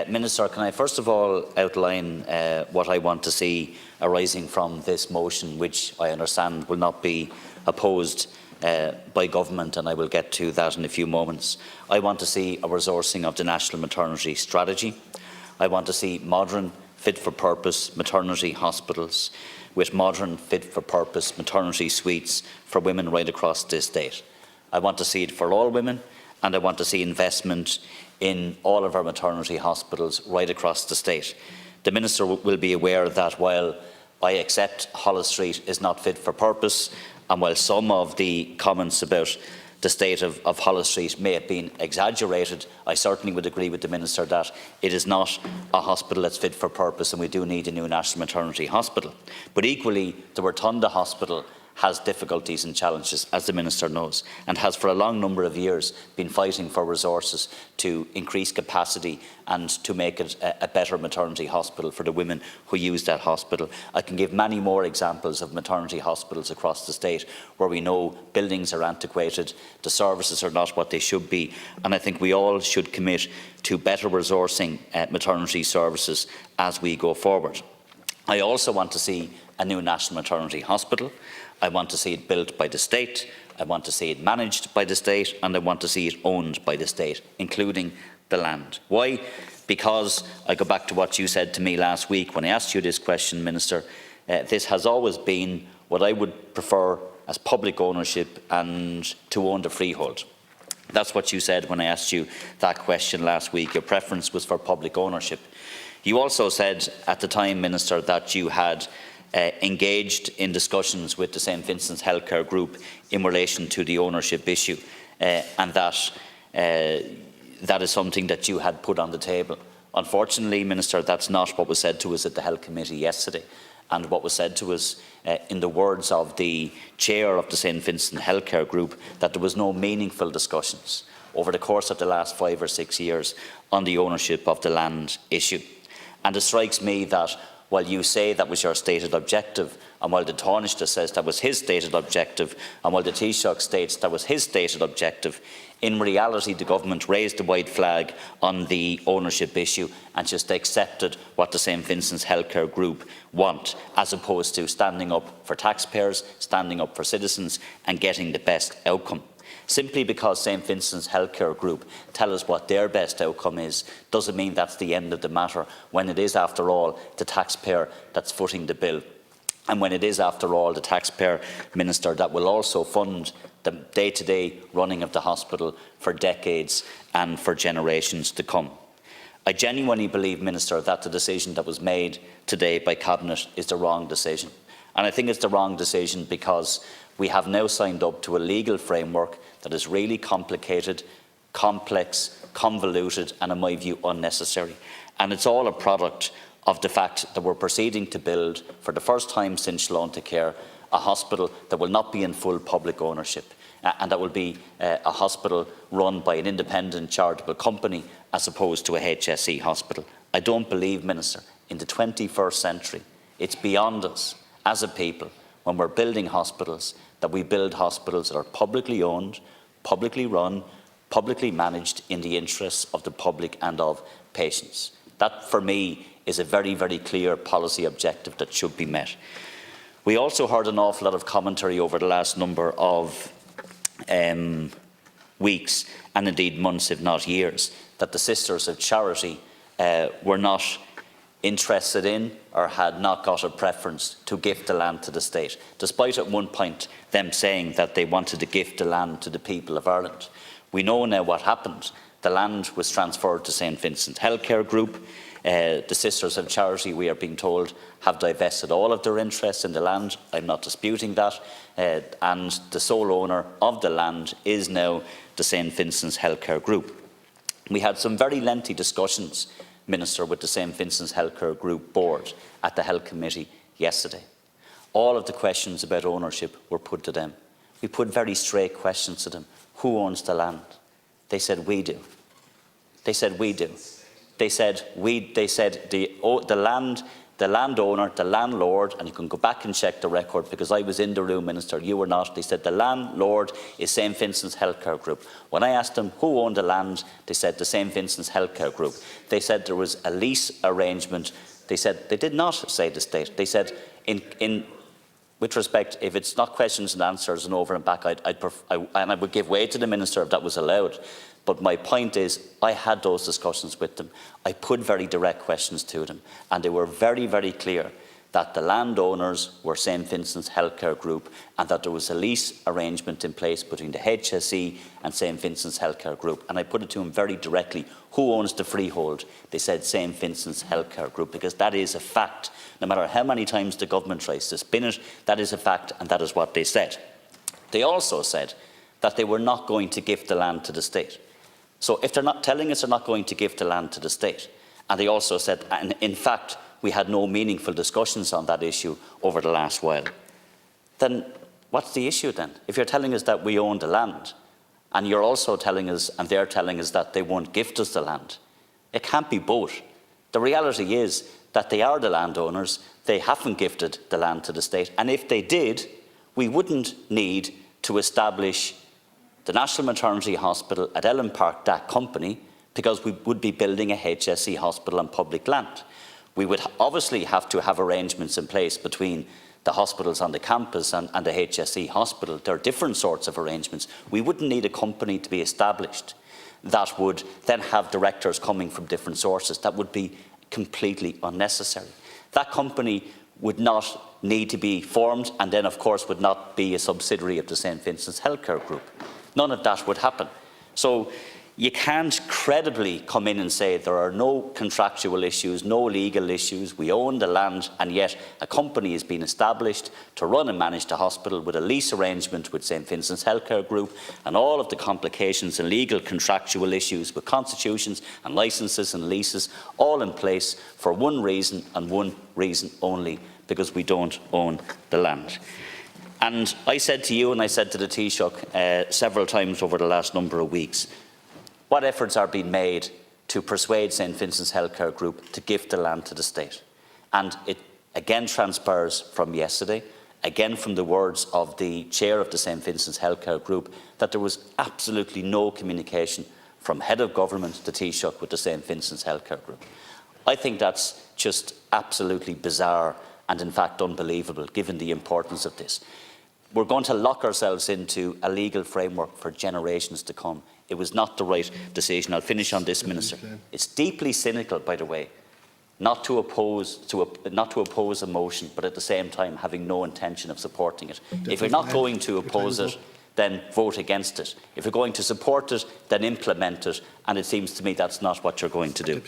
Minister, can I first of all outline what I want to see arising from this motion, which I understand will not be opposed by government, and I will get to that in a few moments. I want to see a resourcing of the National Maternity Strategy. I want to see modern, fit-for-purpose maternity hospitals with modern, fit-for-purpose maternity suites for women right across this state. I want to see it for all women, and I want to see investment in all of our maternity hospitals right across the state. The Minister will be aware that while I accept Holles Street is not fit for purpose, and while some of the comments about the state of Holles Street may have been exaggerated, I certainly would agree with the Minister that it is not a hospital that's fit for purpose, and we do need a new national maternity hospital. But equally, the Rotunda Hospital has difficulties and challenges, as the Minister knows, and has for a long number of years been fighting for resources to increase capacity and to make it a better maternity hospital for the women who use that hospital. I can give many more examples of maternity hospitals across the state where we know buildings are antiquated, the services are not what they should be, and I think we all should commit to better resourcing maternity services as we go forward. I also want to see a new national maternity hospital. I want to see it built by the state, I want to see it managed by the state, and I want to see it owned by the state, including the land. Why? Because I go back to what you said to me last week when I asked you this question, Minister. This has always been what I would prefer as public ownership and to own the freehold. That's what you said when I asked you that question last week. Your preference was for public ownership. You also said at the time, Minister, that you had engaged in discussions with the St Vincent's Healthcare Group in relation to the ownership issue, and that is something that you had put on the table. Unfortunately, Minister, that's not what was said to us at the Health Committee yesterday, and what was said to us in the words of the chair of the St Vincent Healthcare Group, that there was no meaningful discussions over the course of the last 5 or 6 years on the ownership of the land issue. And it strikes me that while you say that was your stated objective, and while the Taoiseach says that was his stated objective, and while the Taoiseach states that was his stated objective, in reality the government raised the white flag on the ownership issue and just accepted what the St Vincent's Healthcare Group want, as opposed to standing up for taxpayers, standing up for citizens and getting the best outcome. Simply because St Vincent's Healthcare Group tell us what their best outcome is, doesn't mean that's the end of the matter, when it is, after all, the taxpayer that's footing the bill. And when it is, after all, the taxpayer, Minister, that will also fund the day-to-day running of the hospital for decades and for generations to come. I genuinely believe, Minister, that the decision that was made today by Cabinet is the wrong decision. And I think it's the wrong decision because we have now signed up to a legal framework that is really complicated, complex, convoluted and, in my view, unnecessary. And it's all a product of the fact that we're proceeding to build, for the first time since Loan to Care, a hospital that will not be in full public ownership, and that will be a hospital run by an independent charitable company as opposed to a HSE hospital. I don't believe, Minister, in the 21st century, it's beyond us as a people, when we're building hospitals, that we build hospitals that are publicly owned, publicly run, publicly managed in the interests of the public and of patients. That, for me, is a very, very clear policy objective that should be met. We also heard an awful lot of commentary over the last number of weeks, and indeed months, if not years, that the Sisters of Charity were not interested in or had not got a preference to gift the land to the state, despite at one point them saying that they wanted to gift the land to the people of Ireland. We know now what happened. The land was transferred to St Vincent Healthcare Group. The Sisters of Charity, we are being told, have divested all of their interests in the land. I'm not disputing that. And the sole owner of the land is now the St Vincent's Healthcare Group. We had some very lengthy discussions, Minister, with the St Vincent's Healthcare Group board at the Health Committee yesterday. All of the questions about ownership were put to them. We put very straight questions to them. Who owns the land? They said, we do. They said, we do. They said the land the landowner, the landlord, and you can go back and check the record because I was in the room, Minister, you were not. They said the landlord is St Vincent's Healthcare Group. When I asked them who owned the land, they said the St Vincent's Healthcare Group. They said there was a lease arrangement. They said they did not say the state. They said, with respect, if it's not questions and answers and over and back, I would give way to the Minister if that was allowed. But my point is, I had those discussions with them. I put very direct questions to them, and they were very, very clear that the landowners were St Vincent's Healthcare Group and that there was a lease arrangement in place between the HSE and St Vincent's Healthcare Group. And I put it to them very directly, who owns the freehold? They said St Vincent's Healthcare Group, because that is a fact. No matter how many times the government tries to spin it, that is a fact, and that is what they said. They also said that they were not going to give the land to the state. So if they're not telling us they're not going to give the land to the state, and they also said, and in fact, we had no meaningful discussions on that issue over the last while, then what's the issue then? If you're telling us that we own the land, and you're also telling us, and they're telling us that they won't gift us the land, it can't be both. The reality is that they are the landowners, they haven't gifted the land to the state, and if they did, we wouldn't need to establish the National Maternity Hospital at Ellen Park, that company, because we would be building a HSE hospital on public land. We would obviously have to have arrangements in place between the hospitals on the campus and the HSE hospital. There are different sorts of arrangements. We wouldn't need a company to be established that would then have directors coming from different sources. That would be completely unnecessary. That company would not need to be formed, and then of course would not be a subsidiary of the St Vincent's Healthcare Group. None of that would happen. So you can't credibly come in and say there are no contractual issues, no legal issues, we own the land, and yet a company has been established to run and manage the hospital with a lease arrangement with St Vincent's Healthcare Group, and all of the complications and legal contractual issues with constitutions and licences and leases all in place for one reason and one reason only, because we don't own the land. And I said to you and I said to the Taoiseach several times over the last number of weeks, what efforts are being made to persuade St Vincent's Healthcare Group to gift the land to the state? And it again transpires from yesterday, again from the words of the chair of the St Vincent's Healthcare Group, that there was absolutely no communication from head of government to Taoiseach with the St Vincent's Healthcare Group. I think that's just absolutely bizarre and in fact unbelievable, given the importance of this. We're going to lock ourselves into a legal framework for generations to come. It was not the right decision. I'll finish on this, Minister. It's deeply cynical, by the way, not to oppose a motion, but at the same time having no intention of supporting it. If you're not going to oppose it, then vote against it. If you're going to support it, then implement it. And it seems to me that's not what you're going to do.